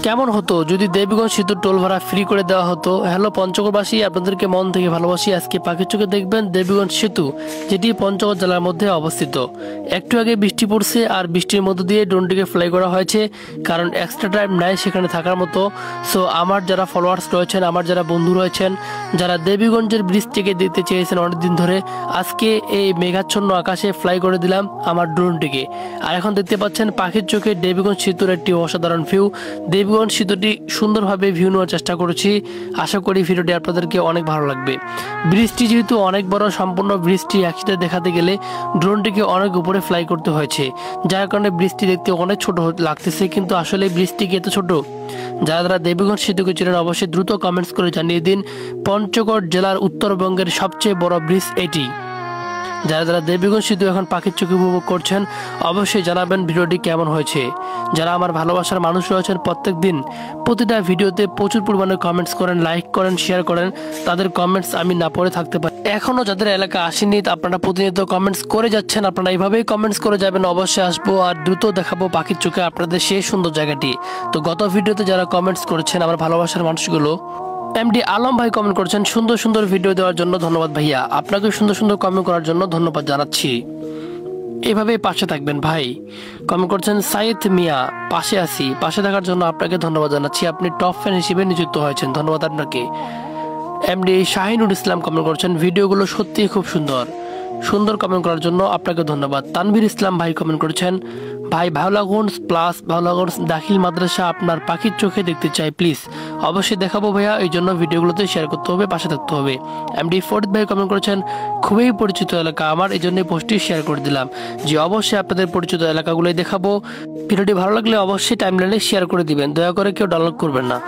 কেমন হতো যদি দেবীগঞ্জ সেতুর টোল ভাড়া ফ্রি করে দেওয়া হতো। হ্যালো পঞ্চগড়বাসী, আপনাদেরকে মন থেকে ভালোবাসি। আজকে পাখির চোখে দেখবেন দেবীগঞ্জ সেতু, যেটি পঞ্চগড় জেলার মধ্যে অবস্থিত। একটু আগে বৃষ্টি পড়ছে আর বৃষ্টির মধ্য দিয়ে ড্রোনটিকে ফ্লাই করা হয়েছে, কারণ এক্সট্রা টাইম নাই সেখানে থাকার মতো। সো আমার যারা ফলোয়ার্স রয়েছেন, আমার যারা বন্ধু রয়েছেন, যারা দেবীগঞ্জের ব্রিজটিকে দেখতে চেয়েছেন অনেকদিন ধরে, আজকে এই মেঘাচ্ছন্ন আকাশে ফ্লাই করে দিলাম আমার ড্রোনটিকে। আর এখন দেখতে পাচ্ছেন পাখির চোখে দেবীগঞ্জ সেতুর একটি অসাধারণ ভিউ। দেবীগঞ্জ সেতুটি সুন্দরভাবে ভিউ নেওয়ার চেষ্টা করেছি। আশা করি ভিডিওটি আপনাদেরকে অনেক ভালো লাগবে। ব্রিজটি যেহেতু অনেক বড়, সম্পূর্ণ ব্রিজটি একসাথে দেখাতে গেলে ড্রোনটিকে অনেক উপরে ফ্লাই করতে হয়েছে, যার কারণে ব্রিজটি দেখতে অনেক ছোট লাগতেছে, কিন্তু আসলে ব্রিজটি কি এত ছোট? যারা যারা দেবীগঞ্জ সেতুকে চিনেন অবশ্যই দ্রুত কমেন্টস করে জানিয়ে দিন। পঞ্চগড় জেলার উত্তরবঙ্গের সবচেয়ে বড় ব্রিজ এটি। যারা যারা দেবীগঞ্জ সেতু এখন পাখির চোখে উপভোগ করছেন অবশ্যই জানাবেন ভিডিওটি কেমন হয়েছে। যারা আমার ভালোবাসার মানুষ রয়েছেন, প্রত্যেক দিন প্রতিটা ভিডিওতে প্রচুর পরিমাণে কমেন্টস করেন, লাইক করেন, শেয়ার করেন, তাদের কমেন্টস আমি না পড়ে থাকতে পারি। এখনও যাদের এলাকা আসেনি আপনারা প্রতিনিয়ত কমেন্টস করে যাচ্ছেন, আপনারা এইভাবেই কমেন্টস করে যাবেন। অবশ্যই আসবো আর দ্রুত দেখাবো পাখির চোখে আপনাদের সেই সুন্দর জায়গাটি। তো গত ভিডিওতে যারা কমেন্টস করেছেন আমার ভালোবাসার মানুষগুলো, এমডি আলম ভাই কমেন্ট করেছেন সুন্দর সুন্দর ভিডিও দেওয়ার জন্য ধন্যবাদ ভাইয়া। আপনাকে সুন্দর সুন্দর কমেন্ট করার জন্য ধন্যবাদ জানাচ্ছি। এভাবে পাশে থাকবেন ভাই। কমেন্ট করছেন সাইদ মিয়া, পাশে আছি, পাশে থাকার জন্য আপনাকে ধন্যবাদ জানাচ্ছি। আপনি টপ ফ্যান হিসেবে নিযুক্ত হয়েছেন, ধন্যবাদ আপনাকে। এমডি শাহিনুর ইসলাম কমেন্ট করছেন ভিডিওগুলো সত্যিই খুব সুন্দর। সুন্দর কমেন্ট করার জন্য আপনাকে ধন্যবাদ। তানভীর ইসলাম ভাই কমেন্ট করেছেন ভাই ভাওলাগঞ্জ প্লাস ভাওলাগঞ্জ দাখিল মাদ্রাসা আপনার পাখির চোখে দেখতে চাই, প্লিজ। অবশ্যই দেখাবো ভাইয়া, এই জন্য ভিডিওগুলোতে শেয়ার করতে হবে, পাশে থাকতে হবে। এমডি ফরিদ ভাই কমেন্ট করেছেন খুবই পরিচিত এলাকা আমার, এই জন্য পোস্টটি শেয়ার করে দিলাম। যে অবশ্যই আপনাদের পরিচিত এলাকাগুলোই দেখাবো। ভিডিওটি ভালো লাগলে অবশ্যই টাইমলাইনে শেয়ার করে দিবেন, দয়া করে কেউ ডাউনলোড করবেন না।